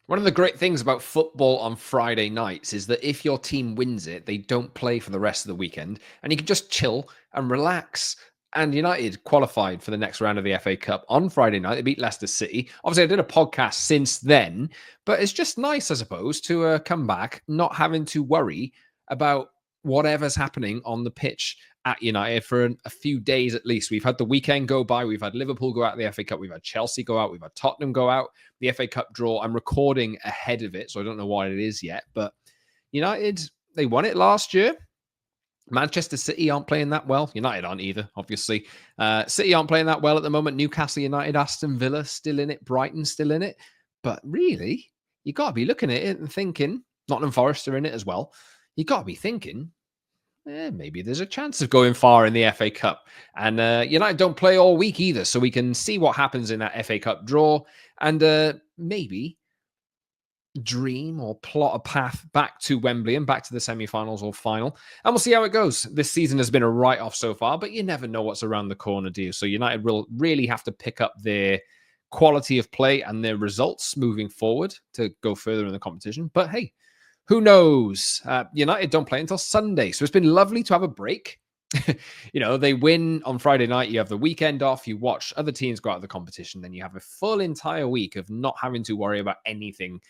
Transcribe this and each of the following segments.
One of the great things about football on Friday nights is that if your team wins it, they don't play for the rest of the weekend and you can just chill and relax. And United qualified for the next round of the FA Cup on Friday night. They beat Leicester City. Obviously, I did a podcast since then, but it's just nice, I suppose, to come back not having to worry about whatever's happening on the pitch at United for a few days at least. We've had the weekend go by. We've had Liverpool go out of the FA Cup. We've had Chelsea go out. We've had Tottenham go out. The FA Cup draw, I'm recording ahead of it, so I don't know what it is yet. But United, they won it last year. Manchester City aren't playing that well. United aren't either, obviously. City aren't playing that well at the moment. Newcastle United, Aston Villa still in it. Brighton still in it. But really, you got to be looking at it and thinking, Nottingham Forest are in it as well. You got to be thinking, maybe there's a chance of going far in the FA Cup. And United don't play all week either, so we can see what happens in that FA Cup draw and maybe dream or plot a path back to Wembley and back to the semi-finals or final. And we'll see how it goes. This season has been a write-off so far, but you never know what's around the corner, do you? So United will really have to pick up their quality of play and their results moving forward to go further in the competition. But hey, who knows? United don't play until Sunday. So it's been lovely to have a break. They win on Friday night. You have the weekend off. You watch other teams go out of the competition. Then you have a full entire week of not having to worry about anything,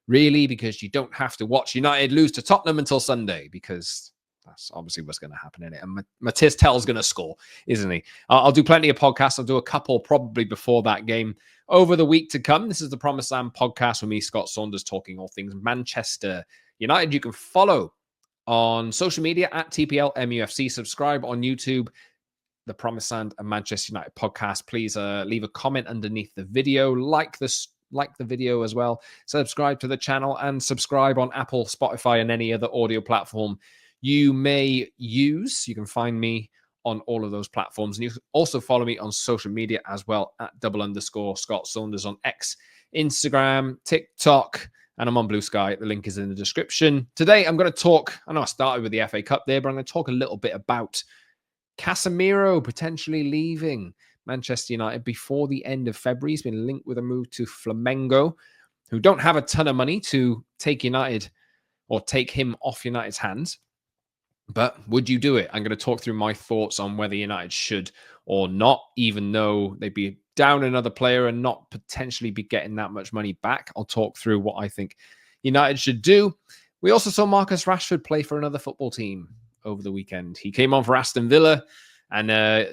really, because you don't have to watch United lose to Tottenham until Sunday, because that's obviously what's going to happen in it. And Matthias Tell's going to score, isn't he? I'll do plenty of podcasts. I'll do a couple probably before that game over the week to come. This is the Promised Land podcast with me, Scott Saunders, talking all things Manchester United. You can follow on social media at TPL MUFC. Subscribe on YouTube, the Promised Land and Manchester United podcast. Please leave a comment underneath the video. Like the video as well. Subscribe to the channel and subscribe on Apple, Spotify, and any other audio platform you may use. You can find me on all of those platforms. And you can also follow me on social media as well at _Scott Saunders on X, Instagram, TikTok, and I'm on Blue Sky. The link is in the description. Today, I'm going to talk, I know I started with the FA Cup there, but I'm going to talk a little bit about Casemiro potentially leaving Manchester United before the end of February. He's been linked with a move to Flamengo, who don't have a ton of money to take United or take him off United's hands. But would you do it? I'm going to talk through my thoughts on whether United should or not, even though they'd be down another player and not potentially be getting that much money back. I'll talk through what I think United should do. We also saw Marcus Rashford play for another football team over the weekend. He came on for Aston Villa, and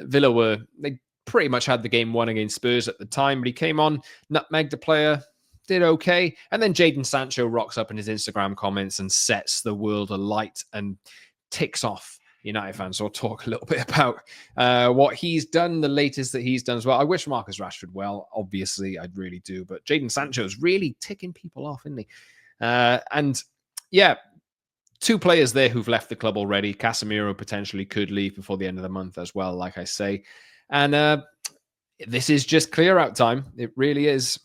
Villa they pretty much had the game won against Spurs at the time, but he came on, nutmegged the player, did okay. And then Jadon Sancho rocks up in his Instagram comments and sets the world alight and ticks off United fans. So I'll talk a little bit about what he's done, the latest that he's done as well. I wish Marcus Rashford well, obviously, I really do. But Jadon Sancho's really ticking people off, isn't he? And yeah, two players there who've left the club already. Casemiro potentially could leave before the end of the month as well, like I say. And this is just clear out time. It really is.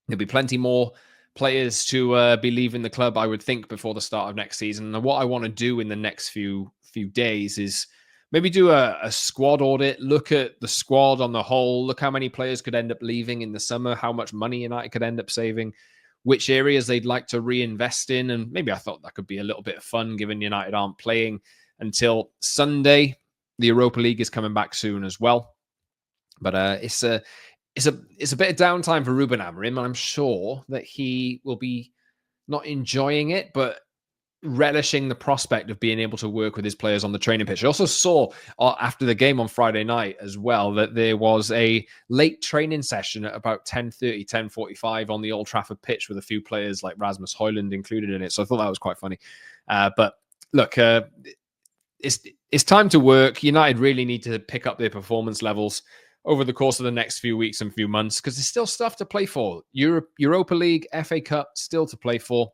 There'll be plenty more players to be leaving the club, I would think, before the start of next season. And what I want to do in the next few days is maybe do a squad audit, look at the squad on the whole, look how many players could end up leaving in the summer, how much money United could end up saving, which areas they'd like to reinvest in. And maybe I thought that could be a little bit of fun, given United aren't playing until Sunday. The Europa League is coming back soon as well. But it's a bit of downtime for Ruben Amorim, and I'm sure that he will be not enjoying it, but relishing the prospect of being able to work with his players on the training pitch. I also saw after the game on Friday night as well that there was a late training session at about 10:30, 10:45 on the Old Trafford pitch with a few players like Rasmus Højlund included in it. So I thought that was quite funny. But look, it's time to work. United really need to pick up their performance levels over the course of the next few weeks and few months, because there's still stuff to play for. Europa League, FA Cup, still to play for.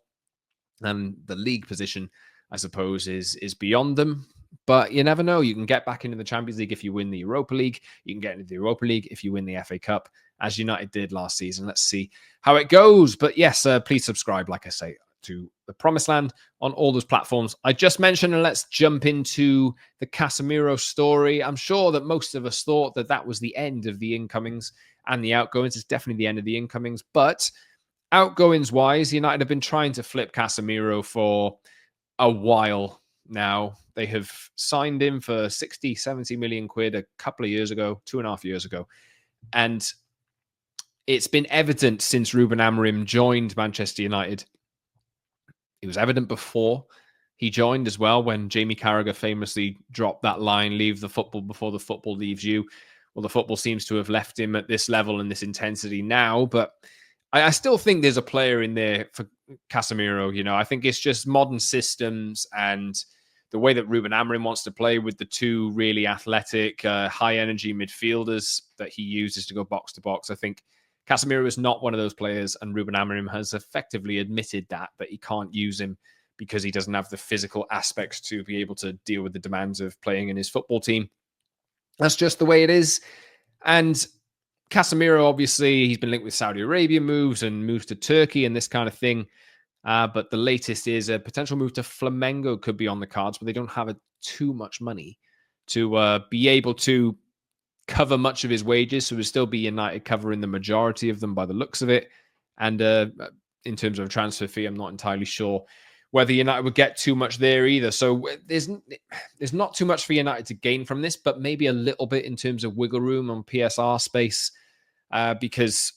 And the league position, I suppose, is beyond them. But you never know. You can get back into the Champions League if you win the Europa League. You can get into the Europa League if you win the FA Cup, as United did last season. Let's see how it goes. But yes, please subscribe, like I say, to the Promised Land on all those platforms I just mentioned. And let's jump into the Casemiro story. I'm sure that most of us thought that was the end of the incomings and the outgoings. It's definitely the end of the incomings. But Outgoings wise, United have been trying to flip Casemiro for a while now. They have signed him for 60, 70 million quid a couple of years ago, 2.5 years ago. And it's been evident since Ruben Amorim joined Manchester United. It was evident before he joined as well, when Jamie Carragher famously dropped that line, leave the football before the football leaves you. Well, the football seems to have left him at this level and this intensity now, but I still think there's a player in there for Casemiro. I think it's just modern systems and the way that Ruben Amorim wants to play with the two really athletic, high-energy midfielders that he uses to go box to box. I think Casemiro is not one of those players, and Ruben Amorim has effectively admitted that he can't use him because he doesn't have the physical aspects to be able to deal with the demands of playing in his football team. That's just the way it is. And Casemiro, obviously, he's been linked with Saudi Arabia moves and moves to Turkey and this kind of thing. But the latest is a potential move to Flamengo could be on the cards, but they don't have too much money to be able to cover much of his wages. So it would still be United covering the majority of them by the looks of it. And in terms of a transfer fee, I'm not entirely sure whether United would get too much there either. So there's not too much for United to gain from this, but maybe a little bit in terms of wiggle room on PSR space, because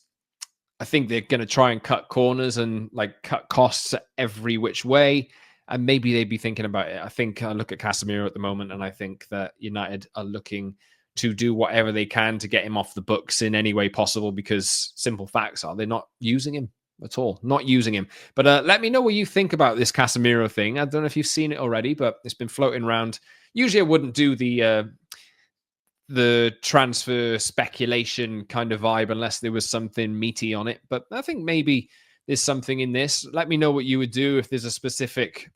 I think they're going to try and cut corners and cut costs every which way. And maybe they'd be thinking about it. I think I look at Casemiro at the moment, and I think that United are looking to do whatever they can to get him off the books in any way possible, because simple facts are they're not using him at all. Not using him. But let me know what you think about this Casemiro thing. I don't know if you've seen it already, but it's been floating around. Usually I wouldn't do the transfer speculation kind of vibe unless there was something meaty on it. But I think maybe there's something in this. Let me know what you would do if there's a specific,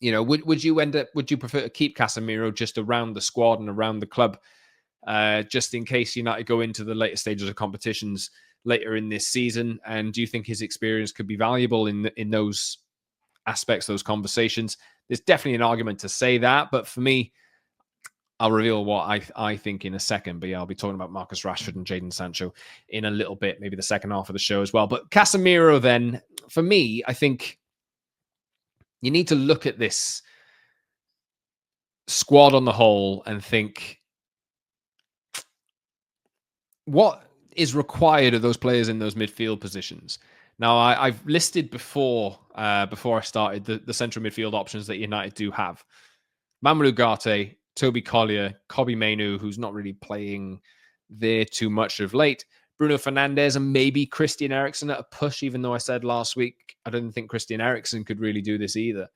would you prefer to keep Casemiro just around the squad and around the club, just in case United go into the later stages of competitions later in this season? And do you think his experience could be valuable in those aspects, those conversations? There's definitely an argument to say that, but for me, I'll reveal what I think in a second. But yeah, I'll be talking about Marcus Rashford and Jadon Sancho in a little bit, maybe the second half of the show as well. But Casemiro, then, for me, I think you need to look at this squad on the whole and think, what is required of those players in those midfield positions? Now, I've listed before I started the central midfield options that United do have. Mamadou Ugarte, Toby Collier, Kobbie Mainoo, who's not really playing there too much of late, Bruno Fernandes, and maybe Christian Eriksen at a push, even though I said last week I don't think Christian Eriksen could really do this either.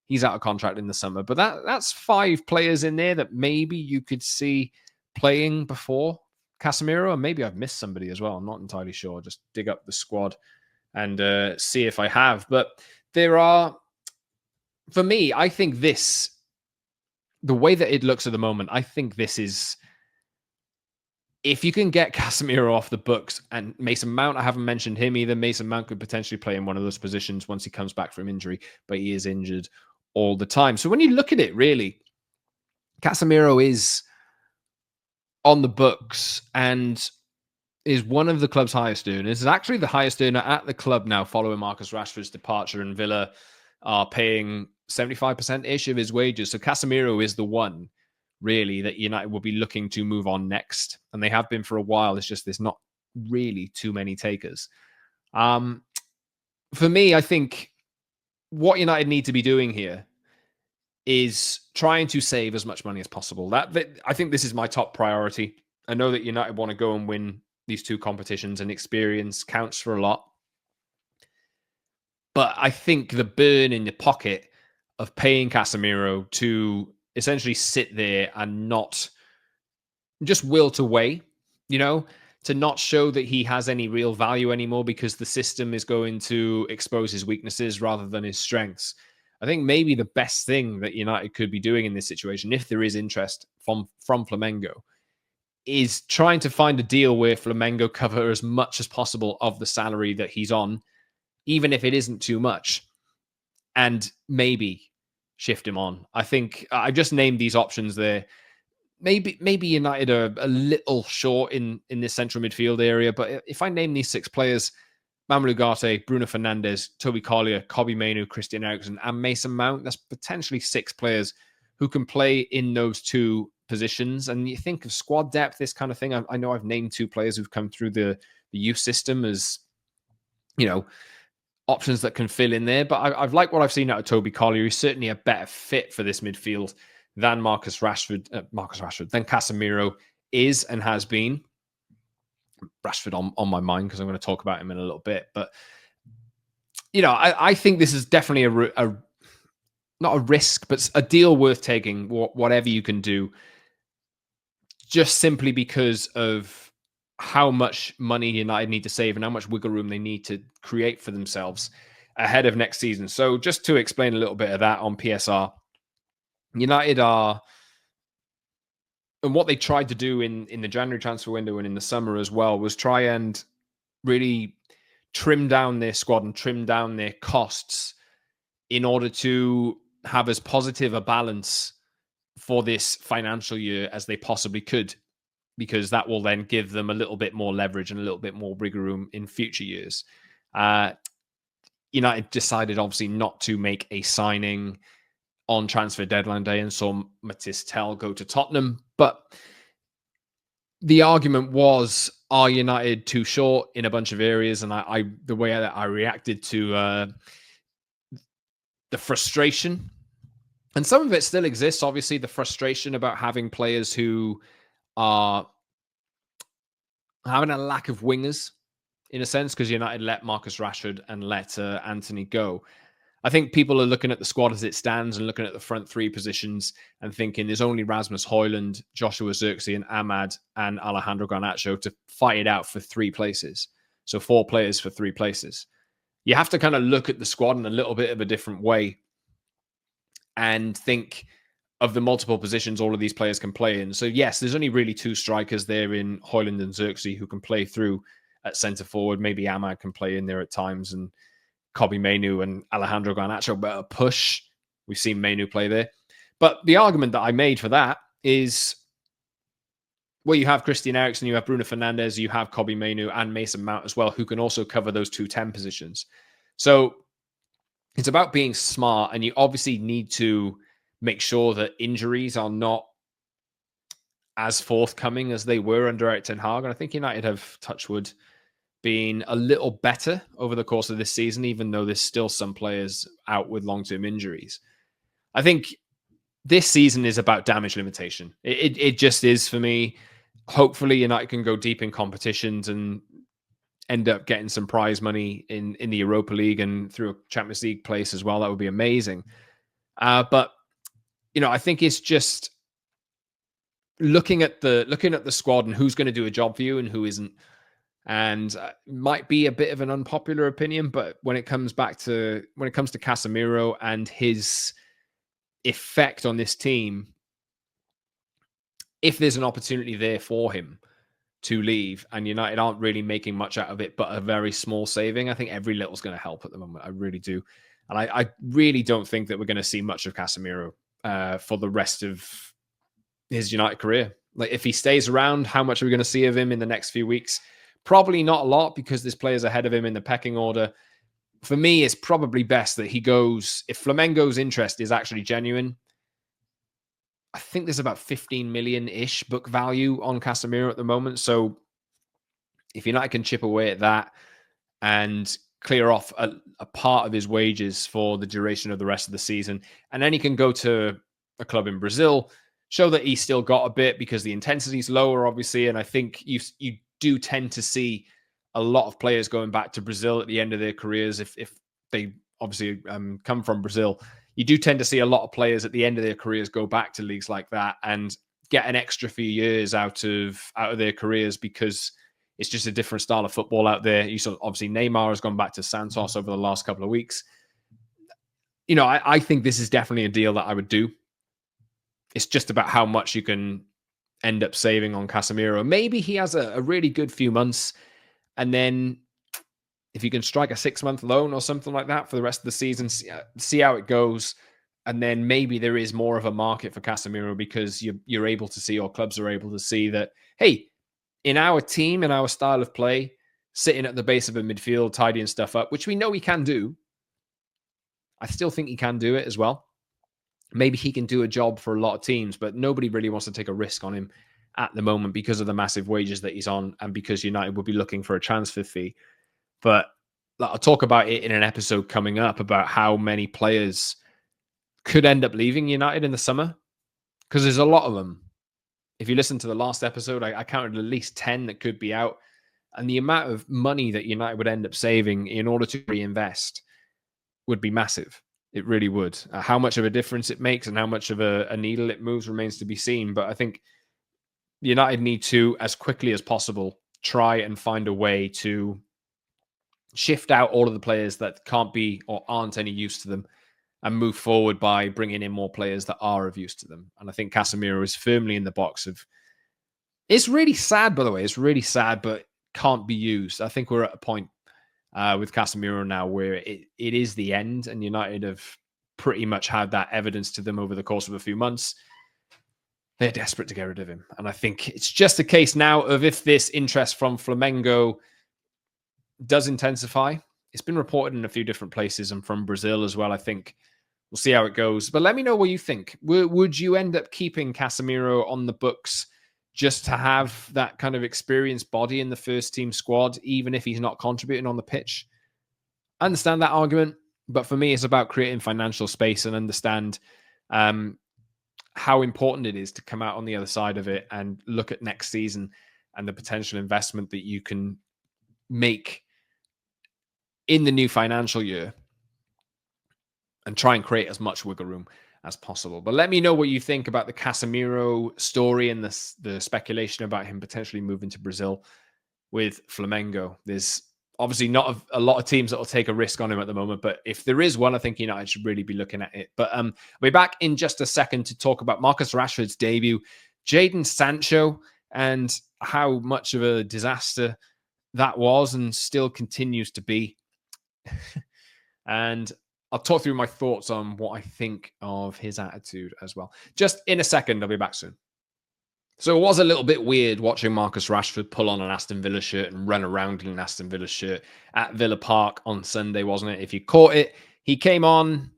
He's out of contract in the summer. But that's 5 players in there that maybe you could see playing before Casemiro, and maybe I've missed somebody as well. I'm not entirely sure. Just dig up the squad and see if I have. But there are, for me, I think this, the way that it looks at the moment, I think this is, if you can get Casemiro off the books, and Mason Mount, I haven't mentioned him either. Mason Mount could potentially play in one of those positions once he comes back from injury, but he is injured all the time. So when you look at it, really, Casemiro is on the books and is one of the club's highest earners. Is actually the highest earner at the club now following Marcus Rashford's departure, and Villa are paying 75%-ish of his wages. So Casemiro is the one, really, that United will be looking to move on next. And they have been for a while. It's just there's not really too many takers. For me, I think what United need to be doing here is trying to save as much money as possible. I think this is my top priority. I know that United want to go and win these 2 competitions, and experience counts for a lot. But I think the burn in the pocket of paying Casemiro to essentially sit there and not just wilt away, to not show that he has any real value anymore because the system is going to expose his weaknesses rather than his strengths. I think maybe the best thing that United could be doing in this situation, if there is interest from Flamengo, is trying to find a deal where Flamengo cover as much as possible of the salary that he's on, even if it isn't too much, and maybe shift him on. I think I just named these options there. Maybe United are a little short in this central midfield area, but if I name these 6 players, Mamadou Ugarte, Bruno Fernandes, Toby Collier, Kobbie Mainoo, Christian Eriksen, and Mason Mount. That's potentially 6 players who can play in those 2 positions. And you think of squad depth, this kind of thing. I know I've named 2 players who've come through the youth system as, options that can fill in there. But I've liked what I've seen out of Toby Collier. He's certainly a better fit for this midfield than Marcus Rashford, than Casemiro is and has been. Rashford on my mind because I'm going to talk about him in a little bit. But, I think this is definitely a not a risk, but a deal worth taking, whatever you can do, just simply because of how much money United need to save and how much wiggle room they need to create for themselves ahead of next season. So just to explain a little bit of that on PSR, United are, and what they tried to do in the January transfer window and in the summer as well, was try and really trim down their squad and trim down their costs in order to have as positive a balance for this financial year as they possibly could, because that will then give them a little bit more leverage and a little bit more wiggle room in future years. United decided, obviously, not to make a signing on transfer deadline day and saw Matisse Tell go to Tottenham. But the argument was, are United too short in a bunch of areas? And the way that I reacted to the frustration, and some of it still exists, obviously, the frustration about having players who are having a lack of wingers, in a sense, because United let Marcus Rashford and let Anthony go. I think people are looking at the squad as it stands and looking at the front 3 positions and thinking there's only Rasmus Højlund, Joshua Zirkzee, and Ahmad and Alejandro Garnacho to fight it out for 3 places. So 4 players for 3 places. You have to kind of look at the squad in a little bit of a different way and think of the multiple positions all of these players can play in. So yes, there's only really 2 strikers there in Højlund and Zirkzee who can play through at centre forward. Maybe Ahmad can play in there at times, and Kobbie Mainoo and Alejandro Garnacho better push. We've seen Mainoo play there. But the argument that I made for that is, well, you have Christian Eriksen, you have Bruno Fernandes, you have Kobbie Mainoo and Mason Mount as well, who can also cover those 2 10 positions. So it's about being smart, and you obviously need to make sure that injuries are not as forthcoming as they were under Erik ten Hag. And I think United have, touch wood, been a little better over the course of this season, even though there's still some players out with long-term injuries. I think this season is about damage limitation. It just is for me. Hopefully United can go deep in competitions and end up getting some prize money in the Europa League and through a Champions League place as well. That would be amazing. But I think it's just looking at the squad and who's going to do a job for you and who isn't. And might be a bit of an unpopular opinion, but when it comes to Casemiro and his effect on this team, if there's an opportunity there for him to leave and United aren't really making much out of it, but a very small saving, I think every little's going to help at the moment. I really do. And I really don't think that we're going to see much of Casemiro for the rest of his United career. Like, if he stays around, how much are we going to see of him in the next few weeks? Probably not a lot, because there's players ahead of him in the pecking order. For me, it's probably best that he goes, if Flamengo's interest is actually genuine. I think there's about 15 million-ish book value on Casemiro at the moment. So if United can chip away at that and clear off a part of his wages for the duration of the rest of the season, and then he can go to a club in Brazil, show that he's still got a bit, because the intensity's lower, obviously. And I think you do tend to see a lot of players going back to Brazil at the end of their careers. If they obviously come from Brazil, you do tend to see a lot of players at the end of their careers go back to leagues like that and get an extra few years out of their careers, because it's just a different style of football out there. You saw, obviously, Neymar has gone back to Santos over the last couple of weeks. I think this is definitely a deal that I would do. It's just about how much you can end up saving on Casemiro. Maybe he has a really good few months, and then if you can strike a 6-month loan or something like that for the rest of the season, see how it goes. And then maybe there is more of a market for Casemiro, because you're able to see, or clubs are able to see, that, hey, in our team, in our style of play, sitting at the base of a midfield, tidying stuff up, which we know he can do. I still think he can do it as well. Maybe he can do a job for a lot of teams, but nobody really wants to take a risk on him at the moment because of the massive wages that he's on and because United will be looking for a transfer fee. But I'll talk about it in an episode coming up about how many players could end up leaving United in the summer, because there's a lot of them. If you listen to the last episode, I counted at least 10 that could be out. And the amount of money that United would end up saving in order to reinvest would be massive. It really would. How much of a difference it makes and how much of a needle it moves remains to be seen. But I think United need to, as quickly as possible, try and find a way to shift out all of the players that can't be or aren't any use to them and move forward by bringing in more players that are of use to them. And I think Casemiro is firmly in the box of... It's really sad, by the way. It's really sad, but can't be used. I think we're at a point with Casemiro now where it is the end, and United have pretty much had that evidence to them over the course of a few months. They're desperate to get rid of him. And I think it's just a case now of if this interest from Flamengo does intensify. It's been reported in a few different places and from Brazil as well. I think we'll see how it goes. But let me know what you think. Would you end up keeping Casemiro on the books just to have that kind of experienced body in the first team squad, even if he's not contributing on the pitch? I understand that argument, but for me, it's about creating financial space and understand how important it is to come out on the other side of it and look at next season and the potential investment that you can make in the new financial year and try and create as much wiggle room as possible. But let me know what you think about the Casemiro story and the speculation about him potentially moving to Brazil with Flamengo. There's obviously not a lot of teams that will take a risk on him at the moment, but if there is one, I think United should really be looking at it. But I'll be back in just a second to talk about Marcus Rashford's debut, Jadon Sancho, and how much of a disaster that was and still continues to be. And I'll talk through my thoughts on what I think of his attitude as well. Just in a second, I'll be back soon. So it was a little bit weird watching Marcus Rashford pull on an Aston Villa shirt and run around in an Aston Villa shirt at Villa Park on Sunday, wasn't it? If you caught it, he came on,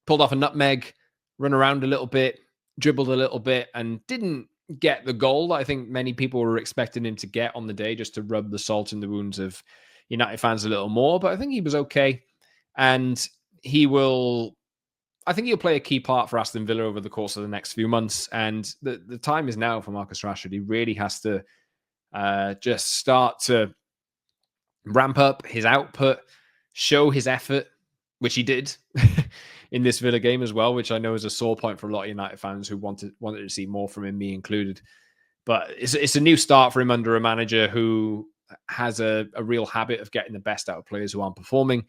pulled off a nutmeg, run around a little bit, dribbled a little bit, and didn't get the goal that I think many people were expecting him to get on the day, just to rub the salt in the wounds of United fans a little more. But I think he was okay. And I think he'll play a key part for Aston Villa over the course of the next few months. And the time is now for Marcus Rashford. He really has to just start to ramp up his output, show his effort, which he did in this Villa game as well, which I know is a sore point for a lot of United fans who wanted to see more from him, me included. But it's a new start for him under a manager who has a real habit of getting the best out of players who aren't performing.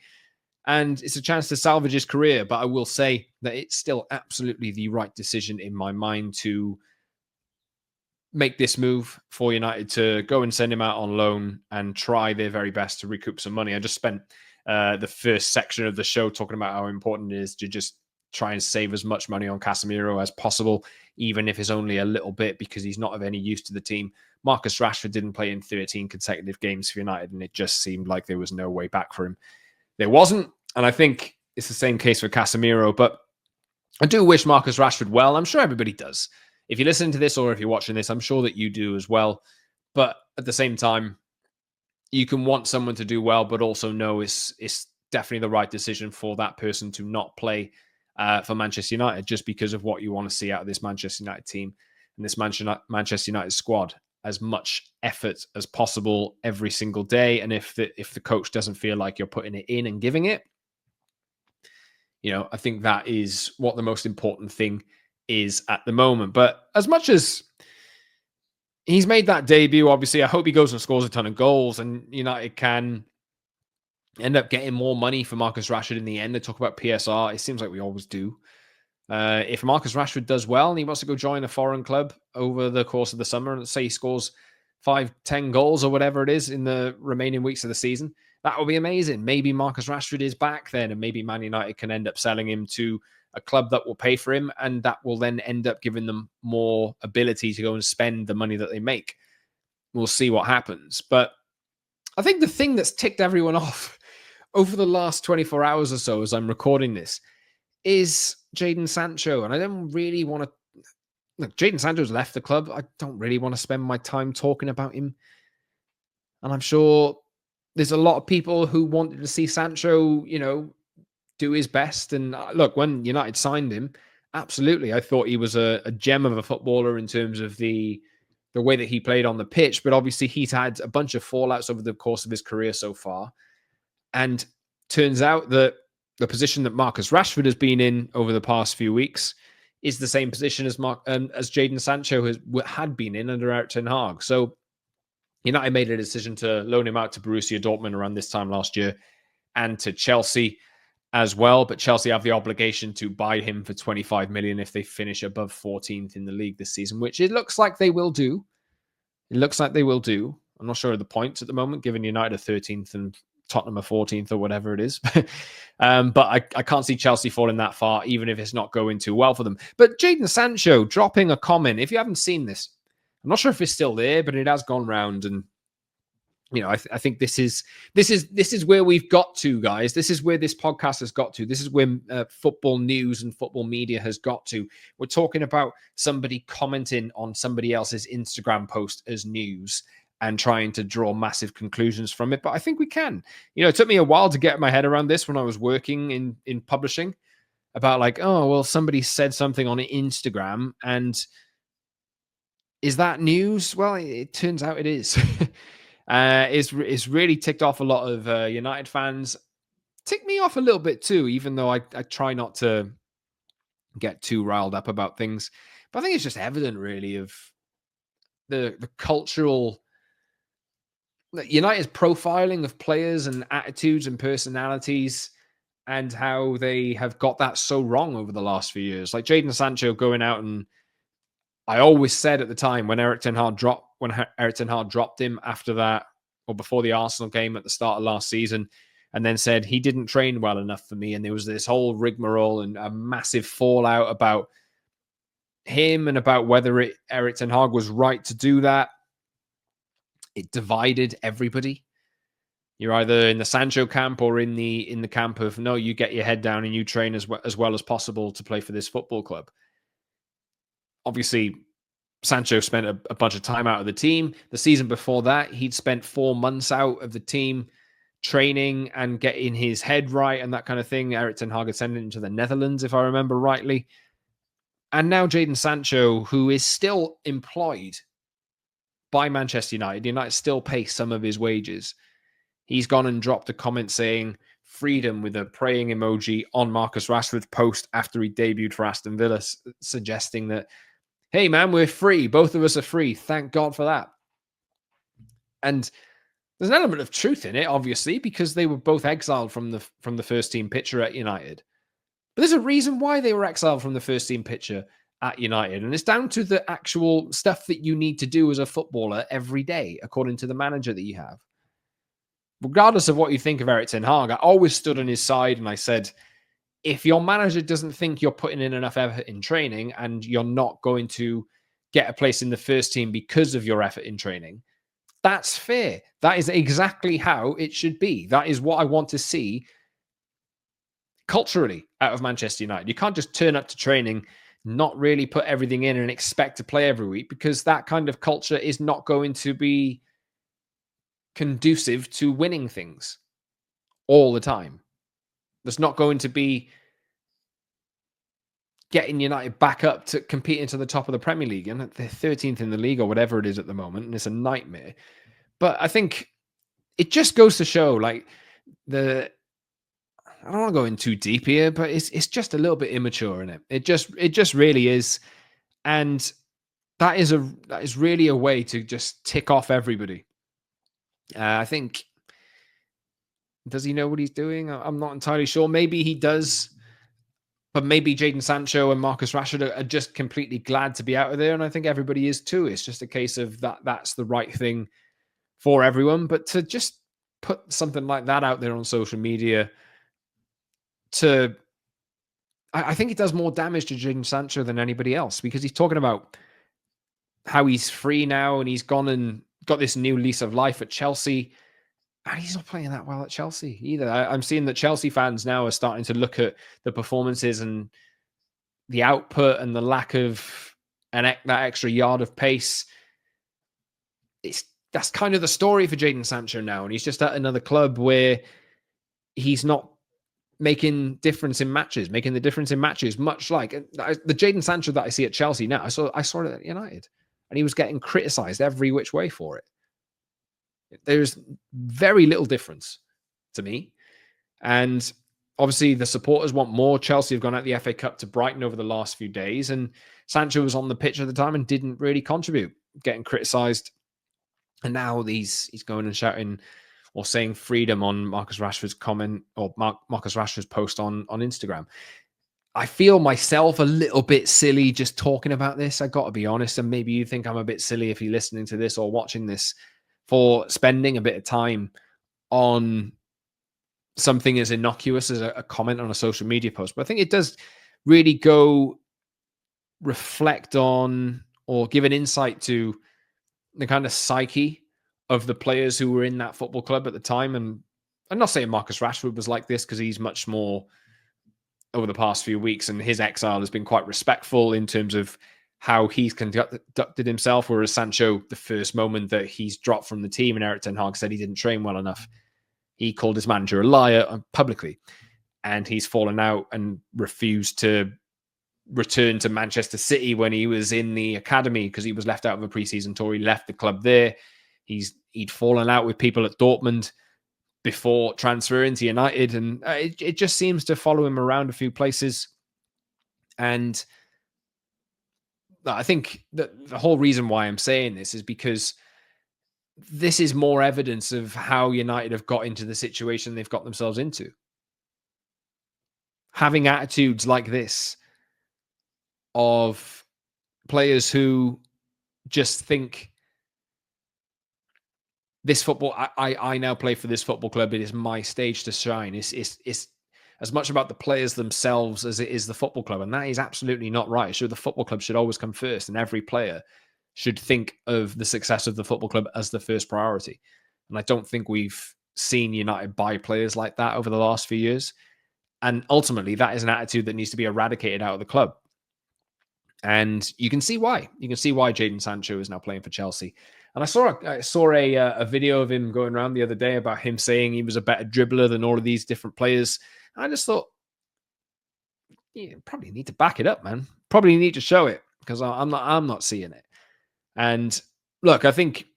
And it's a chance to salvage his career. But I will say that it's still absolutely the right decision in my mind to make this move for United, to go and send him out on loan and try their very best to recoup some money. I just spent the first section of the show talking about how important it is to just try and save as much money on Casemiro as possible, even if it's only a little bit, because he's not of any use to the team. Marcus Rashford didn't play in 13 consecutive games for United, and it just seemed like there was no way back for him. There wasn't, and I think it's the same case for Casemiro, but I do wish Marcus Rashford well. I'm sure everybody does. If you're listening to this or if you're watching this, I'm sure that you do as well. But at the same time, you can want someone to do well, but also know it's definitely the right decision for that person to not play for Manchester United, just because of what you want to see out of this Manchester United team and this Manchester United squad. As much effort as possible every single day. And if the coach doesn't feel like you're putting it in and giving it, I think that is what the most important thing is at the moment. But as much as he's made that debut, obviously, I hope he goes and scores a ton of goals and United can end up getting more money for Marcus Rashford in the end. They talk about PSR. It seems like we always do. If Marcus Rashford does well and he wants to go join a foreign club over the course of the summer, and say he scores 5-10 goals or whatever it is in the remaining weeks of the season, that would be amazing. Maybe Marcus Rashford is back then, and maybe Man United can end up selling him to a club that will pay for him, and that will then end up giving them more ability to go and spend the money that they make. We'll see what happens. But I think the thing that's ticked everyone off over the last 24 hours or so as I'm recording this is Jadon Sancho. And I don't really want to look, Jadon Sancho's left the club. I don't really want to spend my time talking about him. And I'm sure there's a lot of people who wanted to see Sancho, do his best. And look, when United signed him, absolutely, I thought he was a gem of a footballer in terms of the way that he played on the pitch. But obviously, he's had a bunch of fallouts over the course of his career so far. And turns out that the position that Marcus Rashford has been in over the past few weeks is the same position as Jadon Sancho had been in under Erik ten Hag. So United made a decision to loan him out to Borussia Dortmund around this time last year and to Chelsea as well. But Chelsea have the obligation to buy him for 25 million if they finish above 14th in the league this season, which it looks like they will do. It looks like they will do. I'm not sure of the points at the moment, given United are 13th and Tottenham are 14th or whatever it is. But I can't see Chelsea falling that far, even if it's not going too well for them. But Jadon Sancho dropping a comment. If you haven't seen this, I'm not sure if it's still there, but it has gone round. And I think this is where we've got to, guys. This is where this podcast has got to. This is where football news and football media has got to. We're talking about somebody commenting on somebody else's Instagram post as news and trying to draw massive conclusions from it. But I think we can. It took me a while to get my head around this when I was working in publishing about like, oh, well, somebody said something on Instagram and is that news? Well, it turns out it is. It's really ticked off a lot of United fans. Ticked me off a little bit too, even though I try not to get too riled up about things. But I think it's just evident, really, of the cultural United's profiling of players and attitudes and personalities, and how they have got that so wrong over the last few years. Like Jadon Sancho going out, and I always said at the time when Erik ten Hag dropped him after that, or before the Arsenal game at the start of last season, and then said he didn't train well enough for me, and there was this whole rigmarole and a massive fallout about him and about whether Erik ten Hag was right to do that. It divided everybody. You're either in the Sancho camp or in the camp of no, you get your head down and you train as well as possible to play for this football club. Obviously, Sancho spent a bunch of time out of the team. The season before that, he'd spent 4 months out of the team training and getting his head right and that kind of thing. Erik ten Hag had sent him to the Netherlands, if I remember rightly. And now Jadon Sancho, who is still employed by Manchester United. United still pay some of his wages. He's gone and dropped a comment saying freedom with a praying emoji on Marcus Rashford's post after he debuted for Aston Villa, suggesting that, hey man, we're free. Both of us are free. Thank God for that. And there's an element of truth in it, obviously, because they were both exiled from the first team picture at United. But there's a reason why they were exiled from the first team picture at United. And it's down to the actual stuff that you need to do as a footballer every day, according to the manager that you have. Regardless of what you think of Erik ten Hag, I always stood on his side and I said, if your manager doesn't think you're putting in enough effort in training and you're not going to get a place in the first team because of your effort in training, that's fair. That is exactly how it should be. That is what I want to see culturally out of Manchester United. You can't just turn up to training, not really put everything in and expect to play every week, because that kind of culture is not going to be conducive to winning things all the time. There's not going to be getting United back up to competing to the top of the Premier League. And they're 13th in the league or whatever it is at the moment, and it's a nightmare. But I think it just goes to show, like, I don't want to go in too deep here, but it's just a little bit immature, isn't it? It just really is. And that is really a way to just tick off everybody. I think, does he know what he's doing? I'm not entirely sure. Maybe he does, but maybe Jadon Sancho and Marcus Rashford are just completely glad to be out of there. And I think everybody is too. It's just a case of that's the right thing for everyone. But to just put something like that out there on social media, I think it does more damage to Jadon Sancho than anybody else, because he's talking about how he's free now and he's gone and got this new lease of life at Chelsea. And he's not playing that well at Chelsea either. I'm seeing that Chelsea fans now are starting to look at the performances and the output and the lack of that extra yard of pace. That's kind of the story for Jadon Sancho now. And he's just at another club where he's not making the difference in matches, much like the Jadon Sancho that I see at Chelsea now. I saw it at United, and he was getting criticised every which way for it. There's very little difference to me. And obviously the supporters want more. Chelsea have gone out the FA Cup to Brighton over the last few days, and Sancho was on the pitch at the time and didn't really contribute, getting criticised. And now he's going and shouting or saying freedom on Marcus Rashford's comment or Marcus Rashford's post on Instagram. I feel myself a little bit silly just talking about this. I got to be honest. And maybe you think I'm a bit silly if you're listening to this or watching this, for spending a bit of time on something as innocuous as a comment on a social media post. But I think it does really go reflect on or give an insight to the kind of psyche of the players who were in that football club at the time. And I'm not saying Marcus Rashford was like this, because he's much more over the past few weeks, and his exile has been quite respectful in terms of how he's conducted himself. Whereas Sancho, the first moment that he's dropped from the team and Erik ten Hag said he didn't train well enough, he called his manager a liar publicly, and he's fallen out and refused to return to Manchester City when he was in the academy because he was left out of a preseason tour. He left the club there. He'd fallen out with people at Dortmund before transferring to United, and it just seems to follow him around a few places. And I think that the whole reason why I'm saying this is because this is more evidence of how United have got into the situation they've got themselves into. Having attitudes like this of players who just think this football, I now play for this football club. It is my stage to shine. It's as much about the players themselves as it is the football club. And that is absolutely not right. So the football club should always come first, and every player should think of the success of the football club as the first priority. And I don't think we've seen United buy players like that over the last few years. And ultimately, that is an attitude that needs to be eradicated out of the club. And you can see why. You can see why Jadon Sancho is now playing for Chelsea. And I saw a video of him going around the other day about him saying he was a better dribbler than all of these different players. And I just thought, you probably need to back it up, man. Probably need to show it, because I'm not seeing it. And look, I think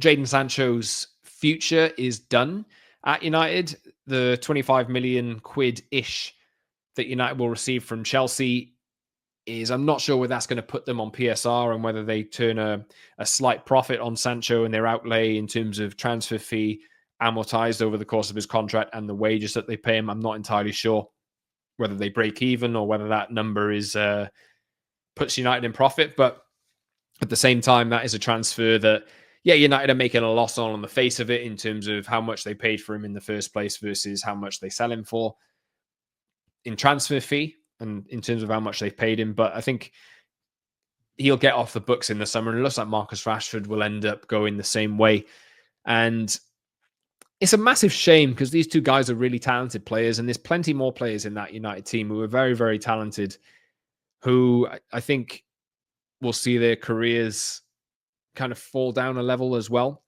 Jadon Sancho's future is done at United. The 25 million quid-ish that United will receive from Chelsea is, I'm not sure whether that's going to put them on PSR and whether they turn a slight profit on Sancho and their outlay in terms of transfer fee amortized over the course of his contract and the wages that they pay him. I'm not entirely sure whether they break even or whether that number is puts United in profit. But at the same time, that is a transfer that, yeah, United are making a loss on the face of it in terms of how much they paid for him in the first place versus how much they sell him for in transfer fee and in terms of how much they've paid him. But I think he'll get off the books in the summer, and it looks like Marcus Rashford will end up going the same way. And it's a massive shame, because these two guys are really talented players, and there's plenty more players in that United team who are very, very talented, who I think will see their careers kind of fall down a level as well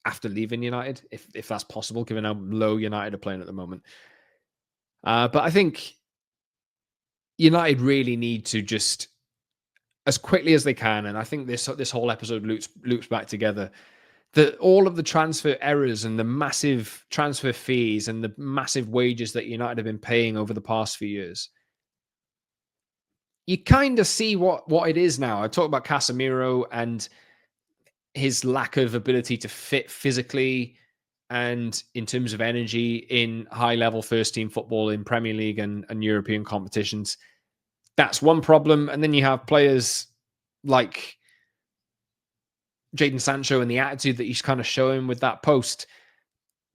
after leaving United, if that's possible, given how low United are playing at the moment. But I think United really need to just, as quickly as they can, and I think this whole episode loops back together, that all of the transfer errors and the massive transfer fees and the massive wages that United have been paying over the past few years, you kind of see what it is now. I talk about Casemiro and his lack of ability to fit physically and in terms of energy in high-level first-team football in Premier League and European competitions. That's one problem. And then you have players like Jadon Sancho and the attitude that he's kind of showing with that post.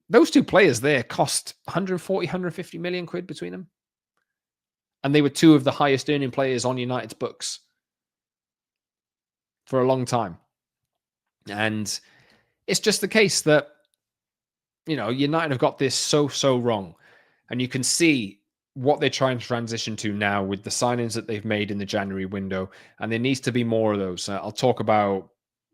Those two players there cost 140, 150 million quid between them. And they were two of the highest earning players on United's books for a long time. And it's just the case that United have got this so wrong. And you can see what they're trying to transition to now with the signings that they've made in the January window. And there needs to be more of those. I'll talk about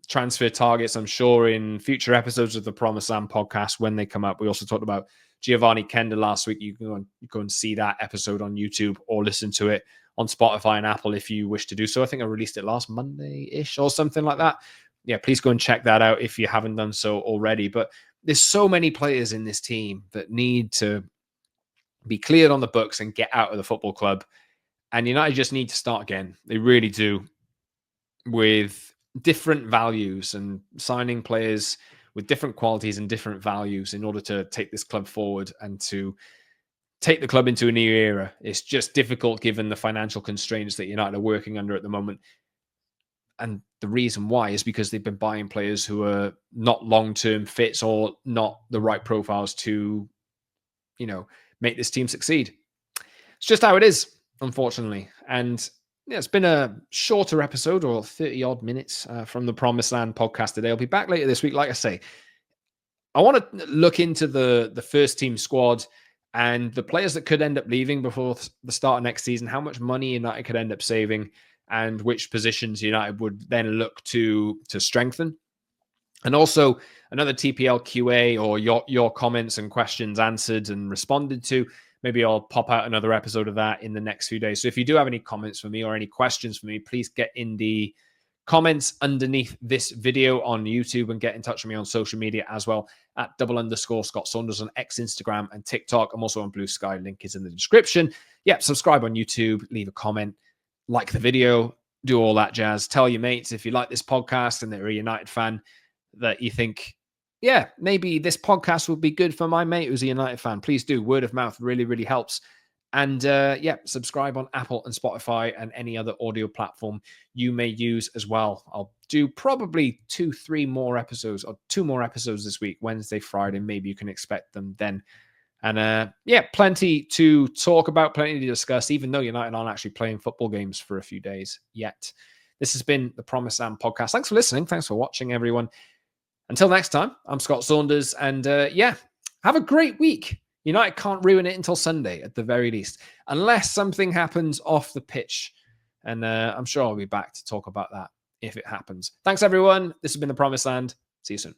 transfer targets, I'm sure, in future episodes of the Promised Land podcast when they come up. We also talked about Giovanni Kenda last week. You can go and see that episode on YouTube or listen to it on Spotify and Apple if you wish to do so. I think I released it last Monday-ish or something like that. Yeah, please go and check that out if you haven't done so already. But there's so many players in this team that need to be cleared on the books and get out of the football club. And United just need to start again. They really do, with different values and signing players with different qualities and different values in order to take this club forward and to take the club into a new era. It's just difficult given the financial constraints that United are working under at the moment. And the reason why is because they've been buying players who are not long-term fits or not the right profiles to, make this team succeed. It's just how it is, unfortunately. And it's been a shorter episode, or 30 odd minutes from the Promised Land podcast today. I'll be back later this week. Like I say, I want to look into the first team squad and the players that could end up leaving before the start of next season, how much money United could end up saving, and which positions United would then look to strengthen. And also another TPL QA, or your comments and questions answered and responded to. Maybe I'll pop out another episode of that in the next few days. So if you do have any comments for me or any questions for me, please get in the comments underneath this video on YouTube and get in touch with me on social media as well at @Scott Saunders on X, Instagram, and TikTok. I'm also on Blue Sky. Link is in the description. Subscribe on YouTube, leave a comment, like the video, do all that jazz. Tell your mates if you like this podcast and they're a United fan, that you think, maybe this podcast would be good for my mate who's a United fan. Please do. Word of mouth really, really helps. And subscribe on Apple and Spotify and any other audio platform you may use as well. I'll do probably 2 more episodes this week, Wednesday, Friday. Maybe you can expect them then. And plenty to talk about, plenty to discuss, even though United aren't actually playing football games for a few days yet. This has been the Promised Land podcast. Thanks for listening. Thanks for watching, everyone. Until next time, I'm Scott Saunders, and have a great week. United can't ruin it until Sunday, at the very least, unless something happens off the pitch. And I'm sure I'll be back to talk about that if it happens. Thanks, everyone. This has been The Promised Land. See you soon.